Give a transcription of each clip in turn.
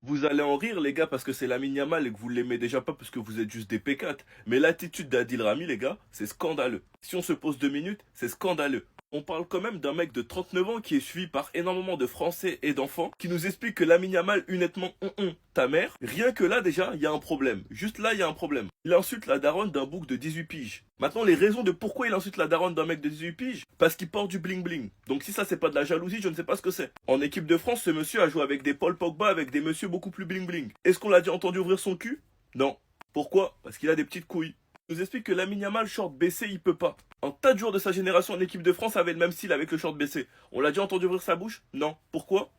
Vous allez en rire, les gars, parce que c'est Lamine Yamal et que vous l'aimez déjà pas parce que vous êtes juste des P4. Mais l'attitude d'Adil Rami, les gars, c'est scandaleux. Si on se pose 2 minutes, c'est scandaleux. On parle quand même d'un mec de 39 ans qui est suivi par énormément de Français et d'enfants, qui nous explique que Lamine Yamal, honnêtement, ta mère, rien que là déjà, il y a un problème. Juste là, il y a un problème. Il insulte la daronne d'un bouc de 18 piges. Maintenant, les raisons de pourquoi il insulte la daronne d'un mec de 18 piges, parce qu'il porte du bling bling. Donc si ça c'est pas de la jalousie, je ne sais pas ce que c'est. En équipe de France, ce monsieur a joué avec des Paul Pogba, avec des messieurs beaucoup plus bling bling. Est-ce qu'on l'a déjà entendu ouvrir son cul? Non. Pourquoi? Parce qu'il a des petites couilles. Il nous explique que Lamine Yamal, short baissé, il peut pas. Un tas de joueurs de sa génération en équipe de France avaient le même style avec le short baissé. On l'a déjà entendu ouvrir sa bouche? Non. Pourquoi?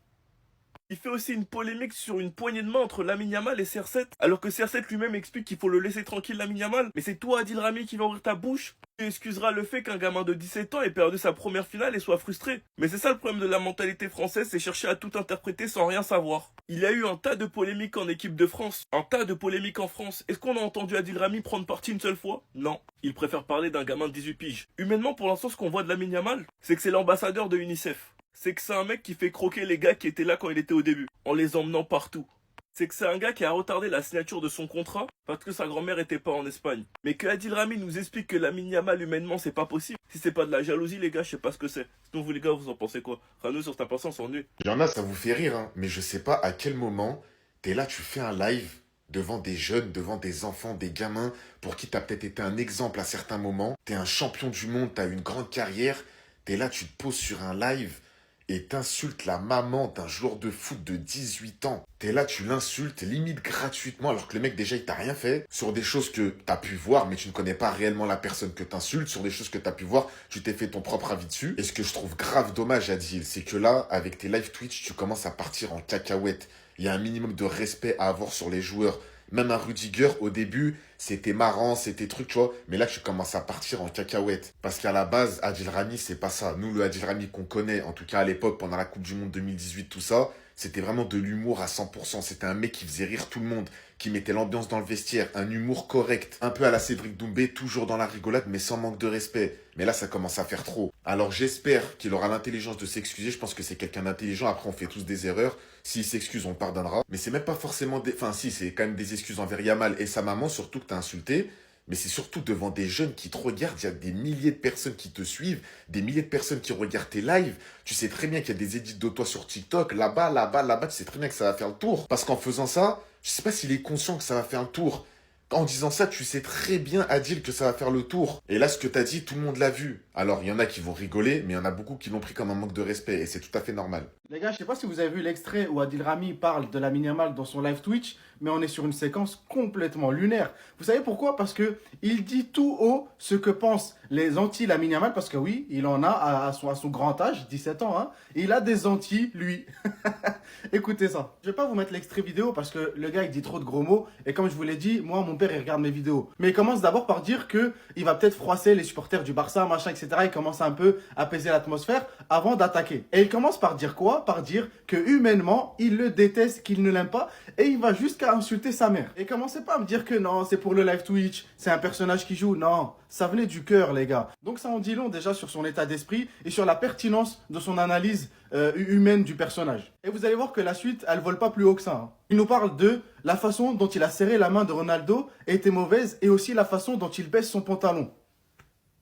Il fait aussi une polémique sur une poignée de main entre Lamine Yamal et CR7, alors que CR7 lui-même explique qu'il faut le laisser tranquille Lamine Yamal. Mais c'est toi, Adil Rami, qui va ouvrir ta bouche? Tu excuseras le fait qu'un gamin de 17 ans ait perdu sa première finale et soit frustré. Mais c'est ça le problème de la mentalité française, c'est chercher à tout interpréter sans rien savoir. Il y a eu un tas de polémiques en équipe de France, un tas de polémiques en France. Est-ce qu'on a entendu Adil Rami prendre parti une seule fois? Non. Il préfère parler d'un gamin de 18 piges. Humainement, pour l'instant, ce qu'on voit de Lamine Yamal, c'est que c'est l'ambassadeur de UNICEF. C'est que c'est un mec qui fait croquer les gars qui étaient là quand il était au début, en les emmenant partout. C'est que c'est un gars qui a retardé la signature de son contrat parce que sa grand-mère était pas en Espagne. Mais que Adil Rami nous explique que Lamine Yamal humainement c'est pas possible. Si c'est pas de la jalousie les gars, je sais pas ce que c'est. Sinon vous les gars vous en pensez quoi? Rano sur ta patience s'ennuie. Il y en a, ça vous fait rire, hein, mais je sais pas à quel moment t'es là, tu fais un live devant des jeunes, devant des enfants, des gamins, pour qui t'as peut-être été un exemple à certains moments. T'es un champion du monde, t'as une grande carrière. T'es là, tu te poses sur un live et t'insultes la maman d'un joueur de foot de 18 ans. T'es là, tu l'insultes limite gratuitement alors que le mec déjà il t'a rien fait. Sur des choses que t'as pu voir mais tu ne connais pas réellement la personne que t'insultes. Sur des choses que t'as pu voir, tu t'es fait ton propre avis dessus. Et ce que je trouve grave dommage Adil, c'est que là, avec tes live Twitch, tu commences à partir en cacahuète. Il y a un minimum de respect à avoir sur les joueurs. Même un Rudiger, au début, c'était marrant, c'était truc, tu vois. Mais là, tu commences à partir en cacahuète. Parce qu'à la base, Adil Rami, c'est pas ça. Nous, le Adil Rami qu'on connaît, en tout cas à l'époque, pendant la Coupe du Monde 2018, tout ça, c'était vraiment de l'humour à 100%. C'était un mec qui faisait rire tout le monde, qui mettait l'ambiance dans le vestiaire, un humour correct, un peu à la Cédric Doumbé, toujours dans la rigolade, mais sans manque de respect. Mais là, ça commence à faire trop. Alors j'espère qu'il aura l'intelligence de s'excuser. Je pense que c'est quelqu'un d'intelligent. Après, on fait tous des erreurs. S'il s'excuse, on le pardonnera. Mais c'est même pas forcément des... Enfin, si, c'est quand même des excuses envers Yamal et sa maman, surtout que t'as insulté. Mais c'est surtout devant des jeunes qui te regardent. Il y a des milliers de personnes qui te suivent, des milliers de personnes qui regardent tes lives. Tu sais très bien qu'il y a des édits de toi sur TikTok. Là-bas, là-bas, là-bas, tu sais très bien que ça va faire le tour. Parce qu'en faisant ça, je sais pas s'il est conscient que ça va faire le tour. En disant ça, tu sais très bien, Adil, que ça va faire le tour. Et là, ce que t'as dit, tout le monde l'a vu. Alors, il y en a qui vont rigoler, mais il y en a beaucoup qui l'ont pris comme un manque de respect. Et c'est tout à fait normal. Les gars, je sais pas si vous avez vu l'extrait où Adil Rami parle de Lamine Yamal dans son live Twitch, mais on est sur une séquence complètement lunaire. Vous savez pourquoi? Parce que il dit tout haut ce que pensent les anti-Lamine Yamal, parce que oui, il en a à son grand âge, 17 ans, hein. Et il a des anti, lui. Écoutez ça. Je vais pas vous mettre l'extrait vidéo parce que le gars il dit trop de gros mots. Et comme je vous l'ai dit, moi mon père il regarde mes vidéos. Mais il commence d'abord par dire que il va peut-être froisser les supporters du Barça, machin, etc. Il commence un peu à apaiser l'atmosphère avant d'attaquer. Et il commence par dire quoi? Par dire que humainement il le déteste, qu'il ne l'aime pas. Et il va jusqu'à insulter sa mère. Et commencez pas à me dire que non, c'est pour le live Twitch, c'est un personnage qui joue. Non, ça venait du cœur les gars. Donc ça en dit long déjà sur son état d'esprit et sur la pertinence de son analyse humaine du personnage. Et vous allez voir que la suite, elle vole pas plus haut que ça, hein. Il nous parle de la façon dont il a serré la main de Ronaldo était mauvaise et aussi la façon dont il baisse son pantalon.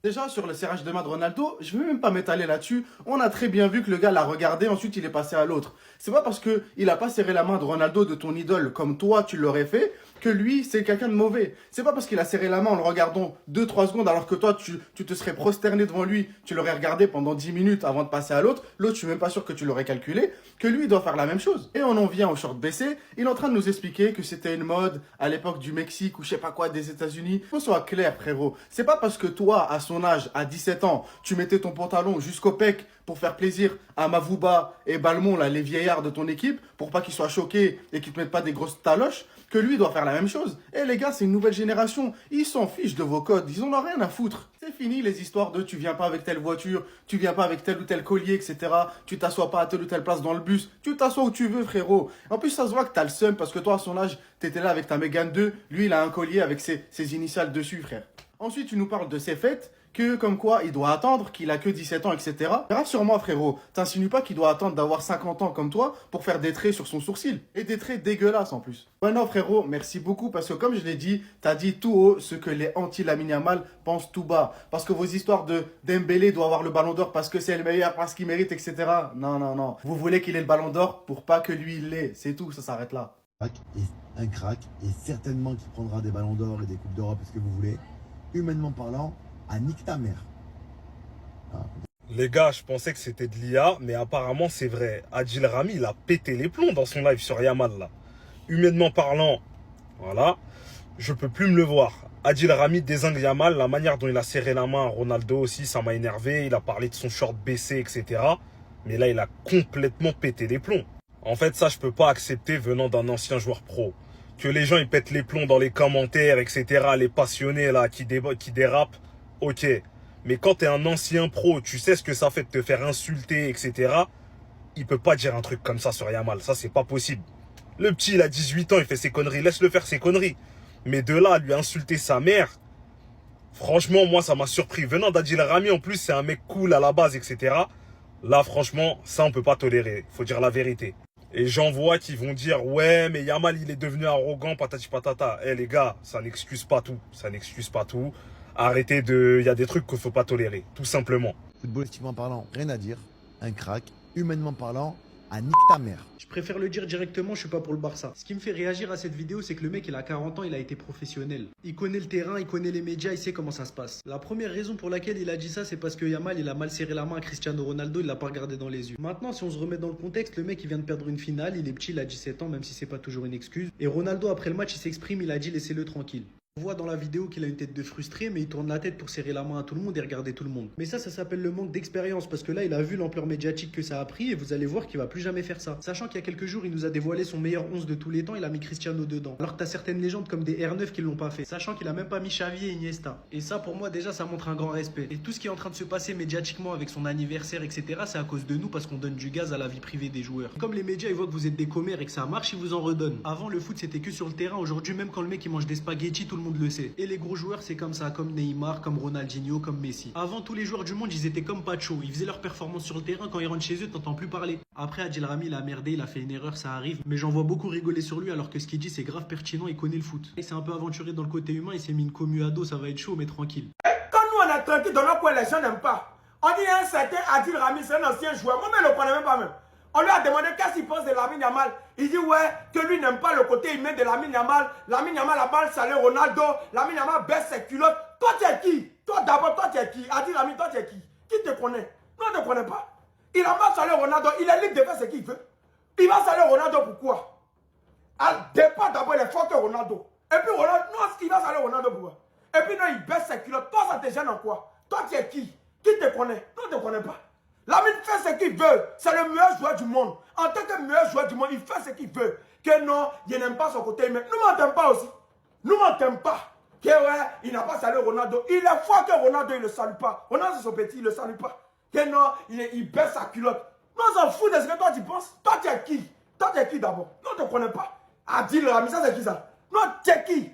Déjà, sur le serrage de main de Ronaldo, je ne vais même pas m'étaler là-dessus. On a très bien vu que le gars l'a regardé, ensuite il est passé à l'autre. C'est pas parce qu'il n'a pas serré la main de Ronaldo, de ton idole, comme toi tu l'aurais fait, que lui, c'est quelqu'un de mauvais. C'est pas parce qu'il a serré la main en le regardant 2-3 secondes, alors que toi, tu te serais prosterné devant lui, tu l'aurais regardé pendant 10 minutes avant de passer à l'autre. L'autre, je suis même pas sûr que tu l'aurais calculé, que lui, il doit faire la même chose. Et on en vient au short baissé. Il est en train de nous expliquer que c'était une mode à l'époque du Mexique ou je sais pas quoi, des États-Unis. Faut soit clair, frérot. C'est pas parce que toi, à son âge, à 17 ans, tu mettais ton pantalon jusqu'au pec pour faire plaisir à Mavouba et Balmont, là, les vieillards de ton équipe, pour pas qu'ils soient choqués et qu'ils te mettent pas des grosses taloches, que lui doit faire la même chose. Et les gars, c'est une nouvelle génération. Ils s'en fichent de vos codes. Ils en ont rien à foutre. C'est fini les histoires de tu viens pas avec telle voiture, tu viens pas avec tel ou tel collier, etc. Tu t'assois pas à telle ou telle place dans le bus. Tu t'assois où tu veux, frérot. En plus, ça se voit que t'as le seum parce que toi, à son âge, t'étais là avec ta Mégane 2. Lui, il a un collier avec ses initiales dessus, frère. Ensuite, tu nous parles de ses fêtes que comme quoi il doit attendre, qu'il a que 17 ans, etc. Rassure-moi frérot, t'insinues pas qu'il doit attendre d'avoir 50 ans comme toi pour faire des traits sur son sourcil. Et des traits dégueulasses en plus. Ouais non frérot, merci beaucoup parce que comme je l'ai dit, t'as dit tout haut ce que les anti-Lamine Yamal pensent tout bas. Parce que vos histoires de Dembélé doit avoir le ballon d'or parce que c'est le meilleur, parce qu'il mérite, etc. Non, non, non. Vous voulez qu'il ait le ballon d'or pour pas que lui il l'ait. C'est tout, ça s'arrête là. Un crack, et certainement qu'il prendra des ballons d'or et des coupes d'Europe, ce que vous voulez. Humainement parlant, à nique ta mère. Les gars, je pensais que c'était de l'IA, mais apparemment c'est vrai. Adil Rami, il a pété les plombs dans son live sur Yamal là. Humainement parlant, voilà, je peux plus me le voir. Adil Rami désingue Yamal, la manière dont il a serré la main à Ronaldo aussi, ça m'a énervé. Il a parlé de son short baissé, etc. Mais là, il a complètement pété les plombs. En fait, ça, je peux pas accepter venant d'un ancien joueur pro. Que les gens, ils pètent les plombs dans les commentaires, etc. Les passionnés, là, qui dérapent, ok. Mais quand t'es un ancien pro, tu sais ce que ça fait de te faire insulter, etc. Il peut pas dire un truc comme ça sur Yamal. Ça, c'est pas possible. Le petit, il a 18 ans, il fait ses conneries. Laisse-le faire ses conneries. Mais de là, à lui insulter sa mère, franchement, moi, ça m'a surpris. Venant d'Adil Rami, en plus, c'est un mec cool à la base, etc. Là, franchement, ça, on peut pas tolérer. Faut dire la vérité. Et j'en vois qui vont dire, ouais, mais Yamal, il est devenu arrogant, patati patata. Eh, les gars, ça n'excuse pas tout. Ça n'excuse pas tout. Arrêtez de... Il y a des trucs qu'il faut pas tolérer, tout simplement. Footballistiquement parlant, rien à dire. Un crack. Humainement parlant, à nique ta mère. Je préfère le dire directement, je suis pas pour le Barça. Ce qui me fait réagir à cette vidéo, c'est que le mec, il a 40 ans, il a été professionnel. Il connaît le terrain, il connaît les médias, il sait comment ça se passe. La première raison pour laquelle il a dit ça, c'est parce que Yamal, il a mal serré la main à Cristiano Ronaldo, il l'a pas regardé dans les yeux. Maintenant, si on se remet dans le contexte, le mec, il vient de perdre une finale, il est petit, il a 17 ans, même si c'est pas toujours une excuse. Et Ronaldo, après le match, il s'exprime, il a dit laissez-le tranquille. On voit dans la vidéo qu'il a une tête de frustré, mais il tourne la tête pour serrer la main à tout le monde et regarder tout le monde. Mais ça s'appelle le manque d'expérience, parce que là, il a vu l'ampleur médiatique que ça a pris, et vous allez voir qu'il va plus jamais faire ça. Sachant qu'il y a quelques jours, il nous a dévoilé son meilleur 11 de tous les temps, il a mis Cristiano dedans. Alors que t'as certaines légendes comme des R9 qui l'ont pas fait. Sachant qu'il a même pas mis Xavi et Iniesta. Et ça, pour moi, déjà, ça montre un grand respect. Et tout ce qui est en train de se passer médiatiquement avec son anniversaire, etc., c'est à cause de nous, parce qu'on donne du gaz à la vie privée des joueurs. Comme les médias, ils voient que vous êtes des commères et que ça marche, ils vous en redonnent. Avant, le foot, c'était que sur le terrain. Aujourd'hui, même quand le mec il mange des spaghettis, tout le monde le sait. Et les gros joueurs, c'est comme ça, comme Neymar, comme Ronaldinho, comme Messi. Avant, tous les joueurs du monde, ils étaient comme Pacho. Ils faisaient leur performance sur le terrain. Quand ils rentrent chez eux, t'entends plus parler. Après, Adil Rami, il a merdé, il a fait une erreur, ça arrive. Mais j'en vois beaucoup rigoler sur lui, alors que ce qu'il dit, c'est grave pertinent, il connaît le foot. Il s'est un peu aventuré dans le côté humain, il s'est mis une commu à dos, ça va être chaud, mais tranquille. Quand nous, on est tranquille dans nos coins, les gens n'aiment pas. On dit un certain Adil Rami, c'est un ancien joueur. Moi, je ne le connais même pas même. On lui a demandé qu'est-ce qu'il pense de Lamine Yamal. Il dit ouais, que lui n'aime pas le côté humain de Lamine Yamal. Lamine Yamal a mal salé Ronaldo. Lamine Yamal baisse ses culottes. Toi, tu es qui? Toi, d'abord, toi, tu es qui? Adil Rami, toi, tu es qui? Qui te connaît? Non, on ne te connaît pas. Il a mal salé Ronaldo. Il est libre de faire ce qu'il veut. Il va saler Ronaldo pourquoi? À départ d'abord, il est fort que Ronaldo. Et puis Ronaldo, non, il va saler Ronaldo pourquoi? Et puis non, il baisse ses culottes. Toi, ça te gêne en quoi? Toi, tu es qui? Qui te connaît? Non, on ne te connaît pas. Lamine fait ce qu'il veut. C'est le meilleur joueur du monde. En tant que meilleur joueur du monde, il fait ce qu'il veut. Que non, il n'aime pas son côté humain. Nous, on t'aime pas aussi. Nous, on t'aime pas. Que ouais, il n'a pas salué Ronaldo. Il est fort que Ronaldo, il ne le salue pas. Ronaldo, c'est son petit, il ne le salue pas. Que non, il baisse sa culotte. Non, on s'en fout de ce que toi, tu penses. Toi, tu es qui? Toi, tu es qui d'abord? Non, on ne te connaît pas. Adil Rami, ça, c'est qui ça? Non, tu es qui?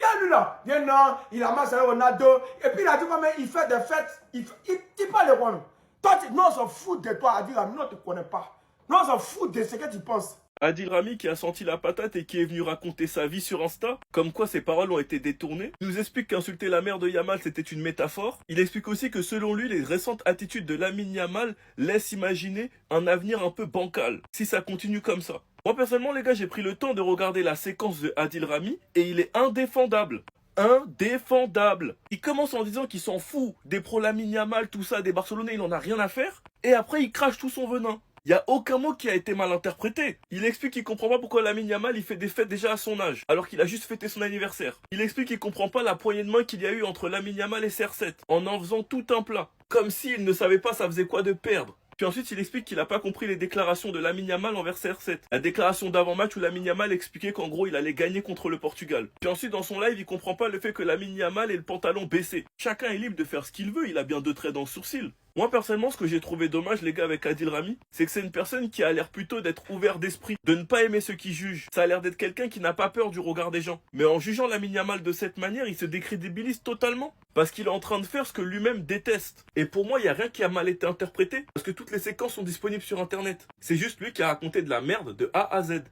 Il y a lui là. Bien non, il a mal salué Ronaldo. Et puis, il a dit comment il fait des fêtes. Il dit pas le roi. Toi, nous, on s'en fout de toi, Adil Rami. Nous, on ne te connaît pas. Nous, on s'en fout de ce que tu penses. Adil Rami qui a senti la patate et qui est venu raconter sa vie sur Insta, comme quoi ses paroles ont été détournées, nous explique qu'insulter la mère de Yamal c'était une métaphore. Il explique aussi que selon lui, les récentes attitudes de Lamine Yamal laissent imaginer un avenir un peu bancal, si ça continue comme ça. Moi personnellement les gars, j'ai pris le temps de regarder la séquence de Adil Rami et il est indéfendable. Indéfendable. Il commence en disant qu'il s'en fout des pro Lamine Yamal, tout ça, des Barcelonais, il en a rien à faire. Et après il crache tout son venin. Il n'y a aucun mot qui a été mal interprété. Il explique qu'il comprend pas pourquoi Lamine Yamal il fait des fêtes déjà à son âge, alors qu'il a juste fêté son anniversaire. Il explique qu'il comprend pas la poignée de main qu'il y a eu entre Lamine Yamal et CR7, en faisant tout un plat. Comme s'il ne savait pas ça faisait quoi de perdre. Puis ensuite, il explique qu'il n'a pas compris les déclarations de Lamine Yamal envers CR7. La déclaration d'avant-match où Lamine Yamal expliquait qu'en gros, il allait gagner contre le Portugal. Puis ensuite, dans son live, il comprend pas le fait que Lamine Yamal ait le pantalon baissé. Chacun est libre de faire ce qu'il veut, il a bien deux traits dans le sourcil. Moi, personnellement, ce que j'ai trouvé dommage, les gars, avec Adil Rami, c'est que c'est une personne qui a l'air plutôt d'être ouvert d'esprit, de ne pas aimer ceux qui jugent. Ça a l'air d'être quelqu'un qui n'a pas peur du regard des gens. Mais en jugeant Lamine Yamal de cette manière, il se décrédibilise totalement. Parce qu'il est en train de faire ce que lui-même déteste. Et pour moi, il n'y a rien qui a mal été interprété, parce que toutes les séquences sont disponibles sur Internet. C'est juste lui qui a raconté de la merde de A à Z.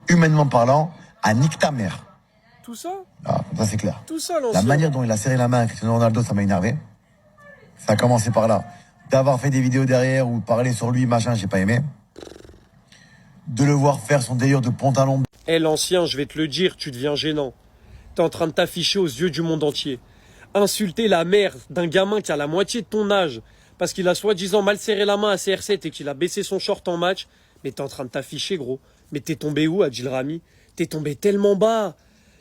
Humainement parlant, à nique ta mère. Tout ça Ah, ça c'est clair. Tout ça, La manière dont il a serré la main à Cristiano Ronaldo, ça m'a énervé. Ça a commencé par là. D'avoir fait des vidéos derrière ou parler sur lui, machin, j'ai pas aimé. De le voir faire son délire de pantalon. Eh l'ancien, je vais te le dire, tu deviens gênant. T'es en train de t'afficher aux yeux du monde entier. Insulter la mère d'un gamin qui a la moitié de ton âge parce qu'il a soi-disant mal serré la main à CR7 et qu'il a baissé son short en match. Mais t'es en train de t'afficher, gros. Mais t'es tombé où, Adil Rami? T'es tombé tellement bas.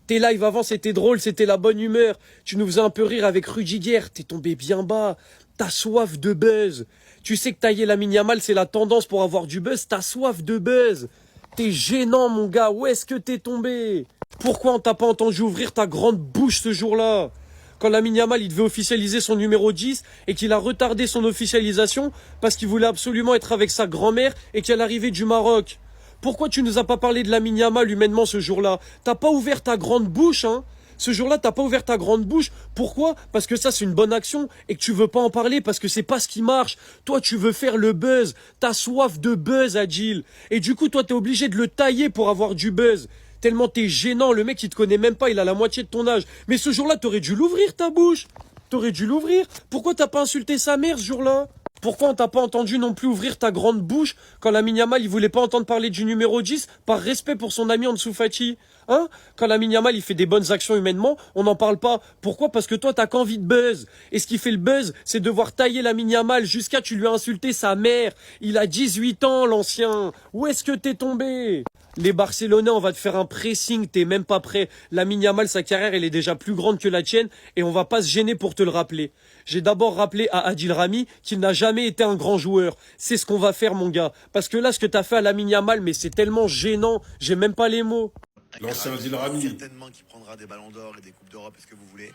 Tes lives avant, c'était drôle, c'était la bonne humeur. Tu nous faisais un peu rire avec Rudiger. T'es tombé bien bas. T'as soif de buzz. Tu sais que tailler Lamine Yamal, c'est la tendance pour avoir du buzz. T'as soif de buzz. T'es gênant, mon gars. Où est-ce que t'es tombé? Pourquoi on t'a pas entendu ouvrir ta grande bouche ce jour-là? Quand Lamine Yamal, il devait officialiser son numéro 10 et qu'il a retardé son officialisation parce qu'il voulait absolument être avec sa grand-mère et qu'elle arrivait du Maroc. Pourquoi tu nous as pas parlé de Lamine Yamal humainement ce jour-là? T'as pas ouvert ta grande bouche, hein? Ce jour-là, t'as pas ouvert ta grande bouche. Pourquoi? Parce que ça, c'est une bonne action et que tu veux pas en parler parce que c'est pas ce qui marche. Toi, tu veux faire le buzz. T'as soif de buzz, Adil. Et du coup, toi, t'es obligé de le tailler pour avoir du buzz. Tellement t'es gênant. Le mec, il te connaît même pas. Il a la moitié de ton âge. Mais ce jour-là, t'aurais dû l'ouvrir, ta bouche. T'aurais dû l'ouvrir. Pourquoi t'as pas insulté sa mère ce jour-là? Pourquoi on t'a pas entendu non plus ouvrir ta grande bouche quand Lamine Yamal, il voulait pas entendre parler du numéro 10 par respect pour son ami Ansu Fati? Hein? Quand Lamine Yamal, il fait des bonnes actions humainement, on n'en parle pas. Pourquoi? Parce que toi, t'as qu'envie de buzz. Et ce qui fait le buzz, c'est de voir tailler Lamine Yamal jusqu'à tu lui as insulté sa mère. Il a 18 ans, l'ancien. Où est-ce que t'es tombé? Les Barcelonais, on va te faire un pressing, t'es même pas prêt. Lamine Yamal, sa carrière, elle est déjà plus grande que la tienne et on va pas se gêner pour te le rappeler. J'ai d'abord rappelé à Adil Rami qu'il n'a jamais été un grand joueur. C'est ce qu'on va faire, mon gars. Parce que là, ce que t'as fait à Lamine Yamal, mais c'est tellement gênant, j'ai même pas les mots. L'ancien Adil Rami. Certainement qui prendra des ballons d'or et des coupes d'Europe, est-ce que vous voulez.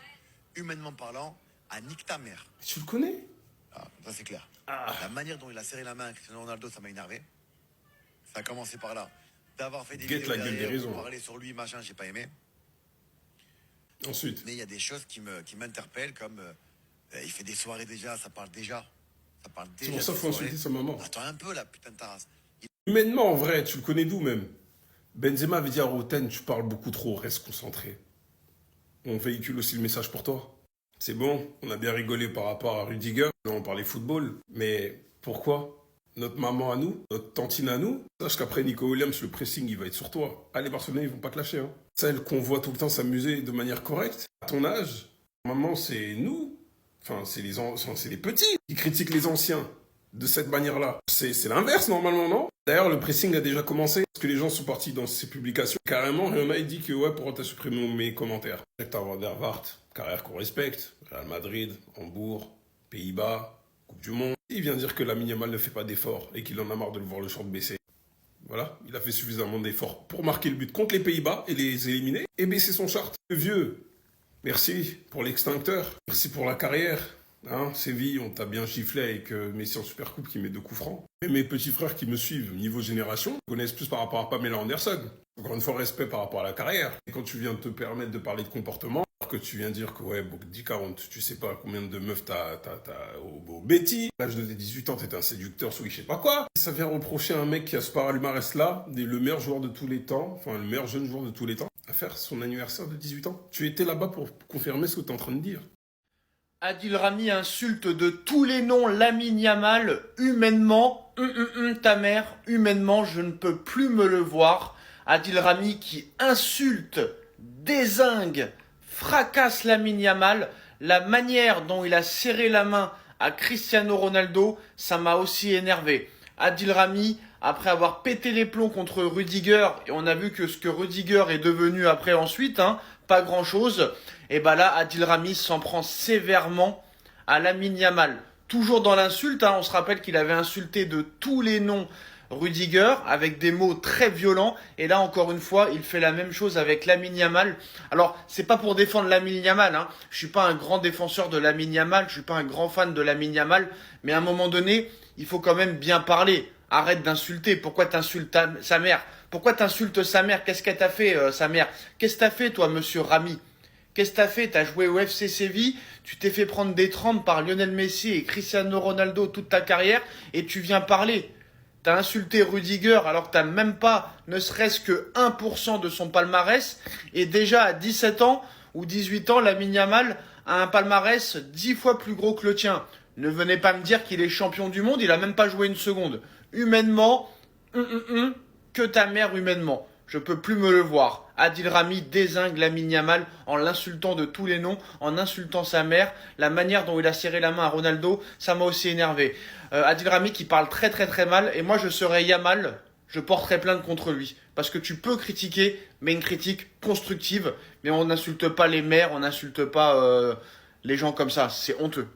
Humainement parlant, à nique ta mère. Tu le connais? Ah, ça c'est clair. La manière dont il a serré la main à Cristiano Ronaldo, ça m'a énervé. Ça a commencé par là. D'avoir fait des Guette vidéos la gueule des derrière, raisons. parler sur lui, machin, j'ai pas aimé. Ensuite. Mais il y a des choses qui m'interpellent, comme il fait des soirées déjà, ça parle déjà. Ça parle C'est déjà. pour ça qu'il faut des soirées. insulter sa maman. Attends un peu là, putain de ta race. Humainement, en vrai, tu le connais d'où même? Benzema avait dit à Roten, tu parles beaucoup trop, reste concentré. On véhicule aussi le message pour toi. C'est bon, on a bien rigolé par rapport à Rudiger, là on parlait football, mais pourquoi? Notre maman à nous, notre tantine à nous, sache qu'après Nico Williams, le pressing, il va être sur toi. Ah, les Barcelonais, ils vont pas te lâcher. Hein. Celle qu'on voit tout le temps s'amuser de manière correcte, à ton âge, maman, c'est nous. Enfin, c'est les petits qui critiquent les anciens de cette manière-là. C'est l'inverse, normalement, non? D'ailleurs, le pressing a déjà commencé, parce que les gens sont partis dans ces publications. Carrément, il y en a, il dit que, ouais, pourquoi t'as supprimé mes commentaires? Hector Van der Vaart, carrière qu'on respecte, Real Madrid, Hambourg, Pays-Bas, Coupe du Monde. Il vient dire que Lamine Yamal ne fait pas d'efforts et qu'il en a marre de le voir le short baisser. Voilà, il a fait suffisamment d'efforts pour marquer le but contre les Pays-Bas et les éliminer et baisser son short. Le vieux, merci pour l'extincteur, merci pour la carrière. Hein, Séville, on t'a bien giflé avec Messi en Supercoupe qui met 2 coups francs. Et mes petits frères qui me suivent, niveau génération, connaissent plus par rapport à Pamela Anderson. Encore une fois, respect par rapport à la carrière. Et quand tu viens de te permettre de parler de comportement, que tu viens dire que, ouais, 10-40, tu sais pas combien de meufs t'as au Betty. À l'âge de tes 18 ans, t'étais un séducteur sous je sais pas quoi. Et ça vient reprocher à un mec qui a ce palmarès-là, le meilleur joueur de tous les temps, enfin, le meilleur jeune joueur de tous les temps, à faire son anniversaire de 18 ans. Tu étais là-bas pour confirmer ce que t'es en train de dire. Adil Rami insulte de tous les noms Lamine Yamal, humainement, ta mère, humainement, je ne peux plus me le voir. Adil Rami qui insulte, dézingue, fracasse Lamine Yamal, la manière dont il a serré la main à Cristiano Ronaldo, ça m'a aussi énervé. Adil Rami, après avoir pété les plombs contre Rudiger, et on a vu que ce que Rudiger est devenu après ensuite, hein, pas grand chose, et bah là Adil Rami s'en prend sévèrement à Lamine Yamal. Toujours dans l'insulte, hein, on se rappelle qu'il avait insulté de tous les noms Rudiger avec des mots très violents. Et là, encore une fois, il fait la même chose avec Lamine Yamal. Alors, c'est pas pour défendre Lamine Yamal, hein. Je suis pas un grand défenseur de Lamine Yamal, je suis pas un grand fan de Lamine Yamal. Mais à un moment donné, il faut quand même bien parler. Arrête d'insulter. Pourquoi t'insultes sa mère? Pourquoi t'insultes sa mère? Qu'est-ce qu'elle t'a fait, sa mère? Qu'est-ce que t'as fait, toi, monsieur Rami? Qu'est-ce que t'as fait? T'as joué au FC Séville, tu t'es fait prendre des trempes par Lionel Messi et Cristiano Ronaldo toute ta carrière et tu viens parler. T'as insulté Rudiger alors que t'as même pas ne serait-ce que 1% de son palmarès. Et déjà à 17 ans ou 18 ans, Lamine Yamal a un palmarès 10 fois plus gros que le tien. Ne venez pas me dire qu'il est champion du monde, il a même pas joué une seconde. Humainement, que ta mère humainement. Je peux plus me le voir. Adil Rami dézingue Lamine Yamal en l'insultant de tous les noms, en insultant sa mère. La manière dont il a serré la main à Ronaldo, ça m'a aussi énervé. Adil Rami qui parle très très très mal. Et moi je serais Yamal, je porterais plainte contre lui. Parce que tu peux critiquer, mais une critique constructive. Mais on n'insulte pas les mères, on n'insulte pas les gens comme ça. C'est honteux.